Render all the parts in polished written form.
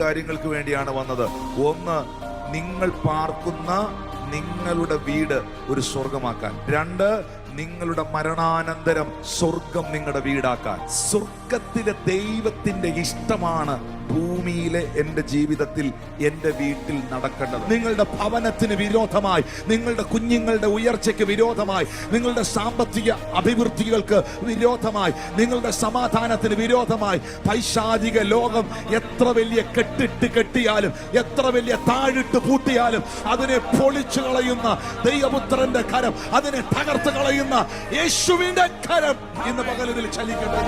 കാര്യങ്ങൾക്ക് വേണ്ടിയാണ് വന്നത്. ഒന്ന്, നിങ്ങൾ പാർക്കുന്ന നിങ്ങളുടെ വീട് ഒരു സ്വർഗമാക്കാൻ. രണ്ട്, നിങ്ങളുടെ മരണാനന്തരം സ്വർഗം നിങ്ങളുടെ വീടാക്കാൻ. സ്വർഗത്തിലെ ദൈവത്തിന്റെ ഇഷ്ടമാണ് ഭൂമിയിലെ എൻ്റെ ജീവിതത്തിൽ, എൻ്റെ വീട്ടിൽ നടക്കേണ്ടത്. നിങ്ങളുടെ ഭവനത്തിന് വിരോധമായി, നിങ്ങളുടെ കുഞ്ഞുങ്ങളുടെ ഉയർച്ചയ്ക്ക് വിരോധമായി, നിങ്ങളുടെ സാമ്പത്തിക അഭിവൃദ്ധികൾക്ക് വിരോധമായി, നിങ്ങളുടെ സമാധാനത്തിന് വിരോധമായി പൈശാചിക ലോകം എത്ര വലിയ കെട്ടിയാലും, എത്ര വലിയ താഴിട്ട് പൂട്ടിയാലും അതിനെ പൊളിച്ചു കളയുന്ന ദൈവപുത്രന്റെ കരം, അതിനെ തകർത്ത് കളയുന്ന യേശുവിന്റെ കരം ഇന്ന് പകലിൽ ചലിക്കട്ടെ.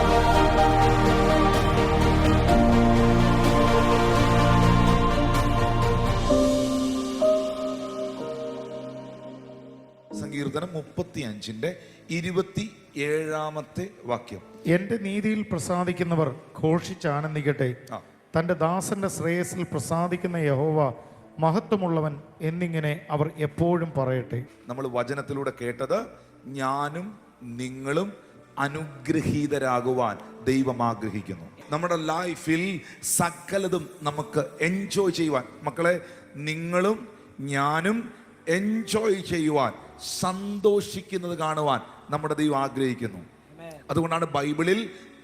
സങ്കീർത്തനം 35:27 വാക്യം. എന്റെ നീതിയിൽ പ്രസാദിക്കുന്നവർ ഘോഷിച്ചാനന്ദിക്കട്ടെ. തന്റെ ദാസന്റെ ശ്രേയസിൽ പ്രസാദിക്കുന്ന യഹോവ മഹത്വമുള്ളവൻ എന്നിങ്ങനെ അവർ എപ്പോഴും പറയട്ടെ. നമ്മൾ വചനത്തിലൂടെ കേട്ടത്, ഞാനും നിങ്ങളും അനുഗ്രഹീതരാകുവാൻ ദൈവം ആഗ്രഹിക്കുന്നു. നമ്മുടെ ലൈഫിൽ സകലതും നമുക്ക് എൻജോയ് ചെയ്യുവാൻ, മക്കളെ, നിങ്ങളും ഞാനും എൻജോയ് ചെയ്യുവാൻ, സന്തോഷിക്കുന്നത് കാണുവാൻ നമ്മുടെ ദൈവം ആഗ്രഹിക്കുന്നു. അതുകൊണ്ടാണ് ബൈബിളിൽ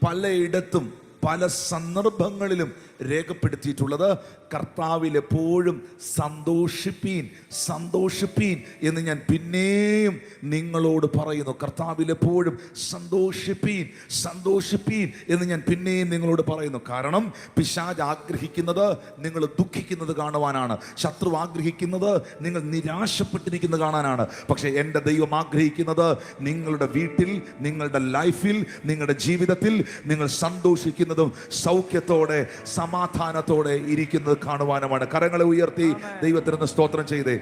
പലയിടത്തും പല സന്ദർഭങ്ങളിലും രേഖപ്പെടുത്തിയിട്ടുള്ളത്, കർത്താവിൽ എപ്പോഴും സന്തോഷിപ്പീൻ, സന്തോഷിപ്പീൻ എന്ന് ഞാൻ പിന്നെയും നിങ്ങളോട് പറയുന്നു. കർത്താവിൽ എപ്പോഴും സന്തോഷിപ്പീൻ, സന്തോഷിപ്പീൻ എന്ന് ഞാൻ പിന്നെയും നിങ്ങളോട് പറയുന്നു. കാരണം പിശാച് ആഗ്രഹിക്കുന്നത് നിങ്ങൾ ദുഃഖിക്കുന്നത് കാണുവാനാണ്. ശത്രു ആഗ്രഹിക്കുന്നത് നിങ്ങൾ നിരാശപ്പെട്ടിരിക്കുന്നത് കാണാനാണ്. പക്ഷെ എൻ്റെ ദൈവം ആഗ്രഹിക്കുന്നത് നിങ്ങളുടെ വീട്ടിൽ, നിങ്ങളുടെ ലൈഫിൽ, നിങ്ങളുടെ ജീവിതത്തിൽ നിങ്ങൾ സന്തോഷിക്കുന്നതും സൗഖ്യത്തോടെ സമാധാനത്തോടെ ഇരിക്കുന്നത് കാണുവാനുമാണ്. കരങ്ങളെ ഉയർത്തി ദൈവത്തിന് സ്തോത്രം ചെയ്തേ.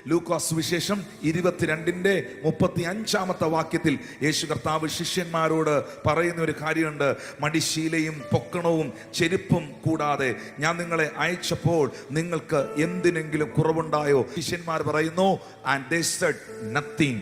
ലൂക്കാസ് വിശേഷം 22:35 വാക്യത്തിൽ യേശു കർത്താവ് ശിഷ്യന്മാരോട് പറയുന്ന ഒരു കാര്യമുണ്ട്. മടിശീലയും പൊക്കണവും ചെരുപ്പും കൂടാതെ ഞാൻ നിങ്ങളെ അയച്ചപ്പോൾ നിങ്ങൾക്ക് എന്തിനെങ്കിലും കുറവുണ്ടായോ? ശിഷ്യന്മാർ പറയുന്നു, and they said nothing.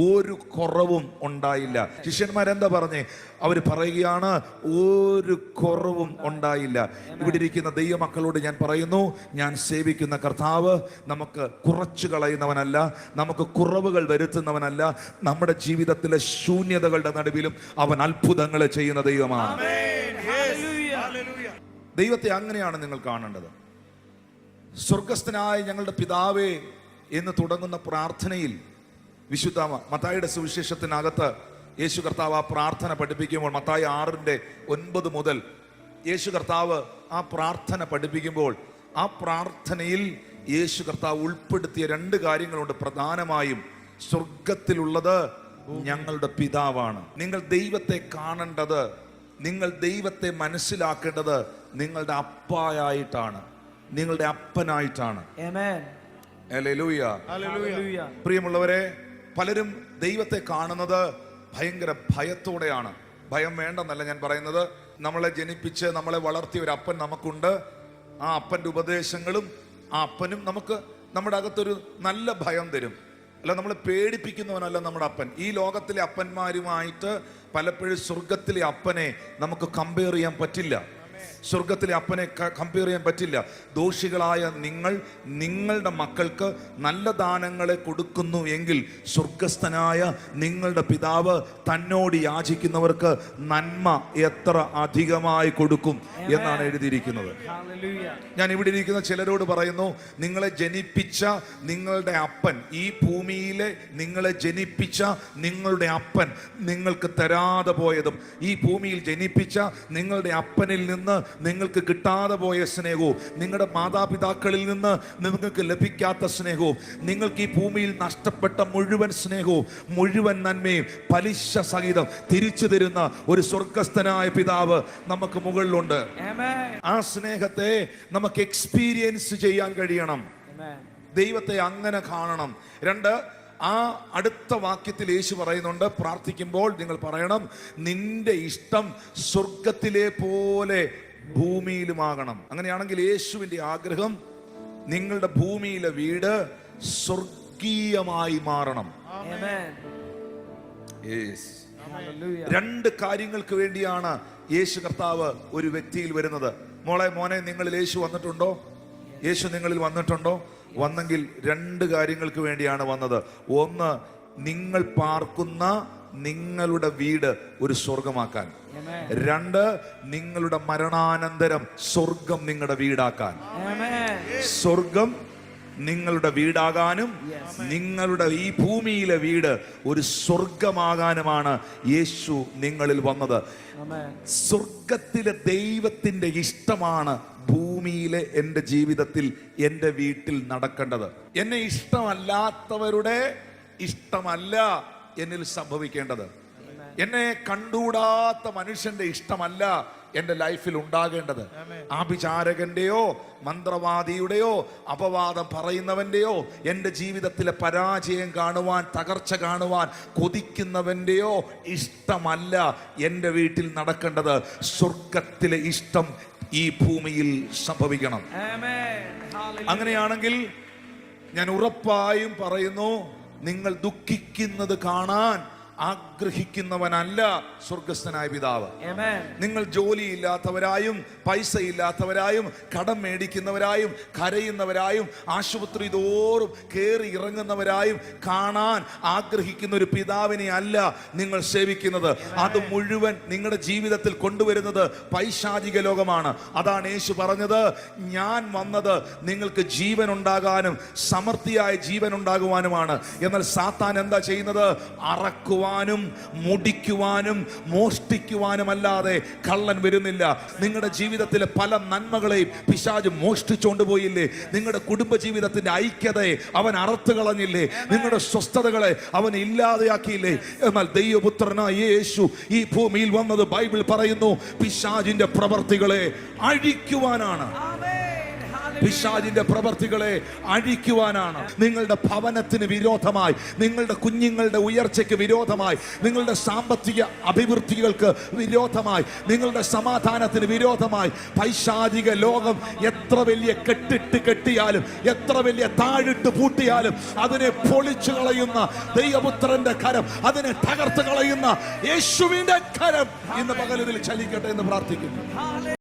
ഒരു കുറവും ഉണ്ടായില്ല. ശിഷ്യന്മാരെന്താ പറഞ്ഞേ? അവർ പറയുകയാണ്, ഒരു കുറവും ഉണ്ടായില്ല. ഇവിടെ ഇരിക്കുന്ന ദൈവമക്കളോട് ഞാൻ പറയുന്നു, ഞാൻ സേവിക്കുന്ന കർത്താവ് നമുക്ക് കുറച്ചു കളയുന്നവനല്ല, നമുക്ക് കുറവുകൾ വരുത്തുന്നവനല്ല. നമ്മുടെ ജീവിതത്തിലെ ശൂന്യതകളുടെ നടുവിലും അവൻ അത്ഭുതങ്ങൾ ചെയ്യുന്ന ദൈവമാണ്. ദൈവത്തെ അങ്ങനെയാണ് നിങ്ങൾ കാണേണ്ടത്. സ്വർഗസ്ഥനായ ഞങ്ങളുടെ പിതാവേ എന്ന് തുടങ്ങുന്ന പ്രാർത്ഥനയിൽ, വിശുദ്ധ മത്തായിയുടെ സുവിശേഷത്തിനകത്ത് യേശു കർത്താവ് ആ പ്രാർത്ഥന പഠിപ്പിക്കുമ്പോൾ, മത്തായി 6:9 മുതൽ യേശു കർത്താവ് ആ പ്രാർത്ഥന പഠിപ്പിക്കുമ്പോൾ, ആ പ്രാർത്ഥനയിൽ യേശു കർത്താവ് ഉൾപ്പെടുത്തിയ 2 കാര്യങ്ങളുണ്ട്. പ്രധാനമായും, സ്വർഗത്തിലുള്ളത് ഞങ്ങളുടെ പിതാവാണ്. നിങ്ങൾ ദൈവത്തെ കാണേണ്ടത്, നിങ്ങൾ ദൈവത്തെ മനസ്സിലാക്കേണ്ടത് നിങ്ങളുടെ അപ്പായായിട്ടാണ്, നിങ്ങളുടെ അപ്പനായിട്ടാണ്. ഹല്ലേലൂയ. പ്രിയമുള്ളവരെ, പലരും ദൈവത്തെ കാണുന്നത് ഭയങ്കര ഭയത്തോടെയാണ്. ഭയം വേണ്ടെന്നല്ല ഞാൻ പറയുന്നത്. നമ്മളെ ജനിപ്പിച്ച് നമ്മളെ വളർത്തിയ ഒരു അപ്പൻ നമുക്കുണ്ട്. ആ അപ്പൻ്റെ ഉപദേശങ്ങളും ആ അപ്പനും നമുക്ക് നമ്മുടെ അകത്തൊരു നല്ല ഭയം തരും. അല്ല, നമ്മളെ പേടിപ്പിക്കുന്നവനല്ല നമ്മുടെ അപ്പൻ. ഈ ലോകത്തിലെ അപ്പന്മാരുമായിട്ട് പലപ്പോഴും സ്വർഗത്തിലെ അപ്പനെ നമുക്ക് കമ്പയർ ചെയ്യാൻ പറ്റില്ല. സ്വർഗത്തിലെ അപ്പനെ കമ്പയർ ചെയ്യാൻ പറ്റില്ല. ദോഷികളായ നിങ്ങൾ നിങ്ങളുടെ മക്കൾക്ക് നല്ല ദാനങ്ങളെ കൊടുക്കുന്നു എങ്കിൽ സ്വർഗസ്ഥനായ നിങ്ങളുടെ പിതാവ് തന്നോട് യാചിക്കുന്നവർക്ക് നന്മ എത്ര അധികമായി കൊടുക്കും എന്നാണ് എഴുതിയിരിക്കുന്നത്. ഞാൻ ഇവിടെ ഇരിക്കുന്ന ചിലരോട് പറയുന്നു, നിങ്ങളെ ജനിപ്പിച്ച നിങ്ങളുടെ അപ്പൻ, ഈ ഭൂമിയിലെ നിങ്ങളെ ജനിപ്പിച്ച നിങ്ങളുടെ അപ്പൻ നിങ്ങൾക്ക് തരാതെ പോയതും, ഈ ഭൂമിയിൽ ജനിപ്പിച്ച നിങ്ങളുടെ അപ്പനിൽ നിന്ന് നിങ്ങൾക്ക് കിട്ടാതെ പോയ സ്നേഹവും, നിങ്ങളുടെ മാതാപിതാക്കളിൽ നിന്ന് നിങ്ങൾക്ക് ലഭിക്കാത്ത സ്നേഹവും, നിങ്ങൾക്ക് ഈ ഭൂമിയിൽ നഷ്ടപ്പെട്ട മുഴുവൻ സ്നേഹവും മുഴുവൻ നന്മയും പലിശ സഹിതം തിരിച്ചു തരുന്ന ഒരു സ്വർഗസ്ഥനായ പിതാവ് നമുക്ക് മുകളിലുണ്ട്. ആ സ്നേഹത്തെ നമുക്ക് എക്സ്പീരിയൻസ് ചെയ്യാൻ കഴിയണം. ദൈവത്തെ അങ്ങനെ കാണണം. 2, ആ അടുത്ത വാക്യത്തിൽ യേശു പറയുന്നുണ്ട്, പ്രാർത്ഥിക്കുമ്പോൾ നിങ്ങൾ പറയണം, നിന്റെ ഇഷ്ടം സ്വർഗത്തിലെ പോലെ ഭൂമിയിലുമാകണം. അങ്ങനെയാണെങ്കിൽ യേശുവിന്റെ ആഗ്രഹം നിങ്ങളുടെ ഭൂമിയിലെ വീട് സ്വർഗീയമായി മാറണം. രണ്ട് കാര്യങ്ങൾക്ക് വേണ്ടിയാണ് യേശു കർത്താവ് ഒരു വ്യക്തിയിൽ വരുന്നത്. മോനെ നിങ്ങളിൽ യേശു വന്നിട്ടുണ്ടോ? യേശു നിങ്ങളിൽ വന്നിട്ടുണ്ടോ? വന്നെങ്കിൽ രണ്ട് കാര്യങ്ങൾക്ക് വേണ്ടിയാണ് വന്നത്. ഒന്ന്, നിങ്ങൾ പാർക്കുന്ന നിങ്ങളുടെ വീട് ഒരു സ്വർഗമാക്കാൻ. രണ്ട്, നിങ്ങളുടെ മരണാനന്തരം സ്വർഗം നിങ്ങളുടെ വീടാക്കാൻ. സ്വർഗം നിങ്ങളുടെ വീടാകാനും നിങ്ങളുടെ ഈ ഭൂമിയിലെ വീട് ഒരു സ്വർഗമാകാനുമാണ് യേശു നിങ്ങളിൽ വന്നത്. സ്വർഗത്തിലെ ദൈവത്തിന്റെ ഇഷ്ടമാണ് ഭൂമിയിലെ എൻ്റെ ജീവിതത്തിൽ, എൻ്റെ വീട്ടിൽ നടക്കേണ്ടത്. എന്നെ ഇഷ്ടമല്ലാത്തവരുടെ ഇഷ്ടമല്ല എന്നിൽ സംഭവിക്കേണ്ടത്. എന്നെ കണ്ടുകൂടാത്ത മനുഷ്യന്റെ ഇഷ്ടമല്ല എൻ്റെ ലൈഫിൽ ഉണ്ടാകേണ്ടത്. ആഭിചാരകന്റെയോ മന്ത്രവാദിയുടെയോ അപവാദം പറയുന്നവന്റെയോ എൻ്റെ ജീവിതത്തിലെ പരാജയം കാണുവാൻ, തകർച്ച കാണുവാൻ കൊതിക്കുന്നവന്റെയോ ഇഷ്ടമല്ല എൻ്റെ വീട്ടിൽ നടക്കേണ്ടത്. സ്വർഗത്തിലെ ഇഷ്ടം ഈ ഭൂമിയിൽ സംഭവിക്കണം. അങ്ങനെയാണെങ്കിൽ ഞാൻ ഉറപ്പായും പറയുന്നു, നിങ്ങൾ ദുഃഖിക്കുന്നത് കാണാൻ ആഗ്രഹിക്കുന്നവനല്ല സ്വർഗസ്ഥനായ പിതാവ്. നിങ്ങൾ ജോലിയില്ലാത്തവരായും പൈസ ഇല്ലാത്തവരായും കടം മേടിക്കുന്നവരായും കരയുന്നവരായും ആശുപത്രി തോറും കയറി ഇറങ്ങുന്നവരായും കാണാൻ ആഗ്രഹിക്കുന്ന ഒരു പിതാവിനെ അല്ല നിങ്ങൾ സേവിക്കുന്നത്. അത് മുഴുവൻ നിങ്ങളുടെ ജീവിതത്തിൽ കൊണ്ടുവരുന്നത് പൈശാചിക ലോകമാണ്. അതാണ് യേശു പറഞ്ഞത്, ഞാൻ വന്നത് നിങ്ങൾക്ക് ജീവൻ ഉണ്ടാകാനും സമൃദ്ധിയായ ജീവൻ ഉണ്ടാകുവാനുമാണ്. എന്നാൽ സാത്താൻ എന്താ ചെയ്യുന്നത്? അറക്കുവാനും മുടിക്കുവാനും മോഷ്ടിക്കുവാനും അല്ലാതെ കള്ളൻ വരുന്നില്ല. നിങ്ങളുടെ ജീവിതത്തിലെ പല നന്മകളെയും പിശാച് മോഷ്ടിച്ചുകൊണ്ട് പോയില്ലേ? നിങ്ങളുടെ കുടുംബ ജീവിതത്തിന്റെ ഐക്യതയെ അവൻ അറുത്തു കളഞ്ഞില്ലേ? നിങ്ങളുടെ സ്വസ്ഥതകളെ അവൻ ഇല്ലാതെയാക്കിയില്ലേ? എന്നാൽ ദൈവപുത്രനായ യേശു ഈ ഭൂമിയിൽ വന്നത്, ബൈബിൾ പറയുന്നു, പിശാചിന്റെ പ്രവർത്തികളെ അഴിക്കുവാനാണ്. പിശാചിന്റെ പ്രവർത്തികളെ അഴിക്കുവാനാണ്. നിങ്ങളുടെ ഭവനത്തിന് വിരോധമായി, നിങ്ങളുടെ കുഞ്ഞുങ്ങളുടെ ഉയർച്ചയ്ക്ക് വിരോധമായി, നിങ്ങളുടെ സാമ്പത്തിക അഭിവൃദ്ധികൾക്ക് വിരോധമായി, നിങ്ങളുടെ സമാധാനത്തിന് വിരോധമായി പൈശാചിക ലോകം എത്ര വലിയ കെട്ടിട്ട് കെട്ടിയാലും, എത്ര വലിയ താഴിട്ട് പൂട്ടിയാലും അതിനെ പൊളിച്ചു കളയുന്ന ദൈവപുത്രന്റെ കരം, അതിനെ തകർത്ത് കളയുന്ന യേശുവിന്റെ കരം ഇന്ന് പകലിൽ ചലിക്കട്ടെ എന്ന് പ്രാർത്ഥിക്കുന്നു.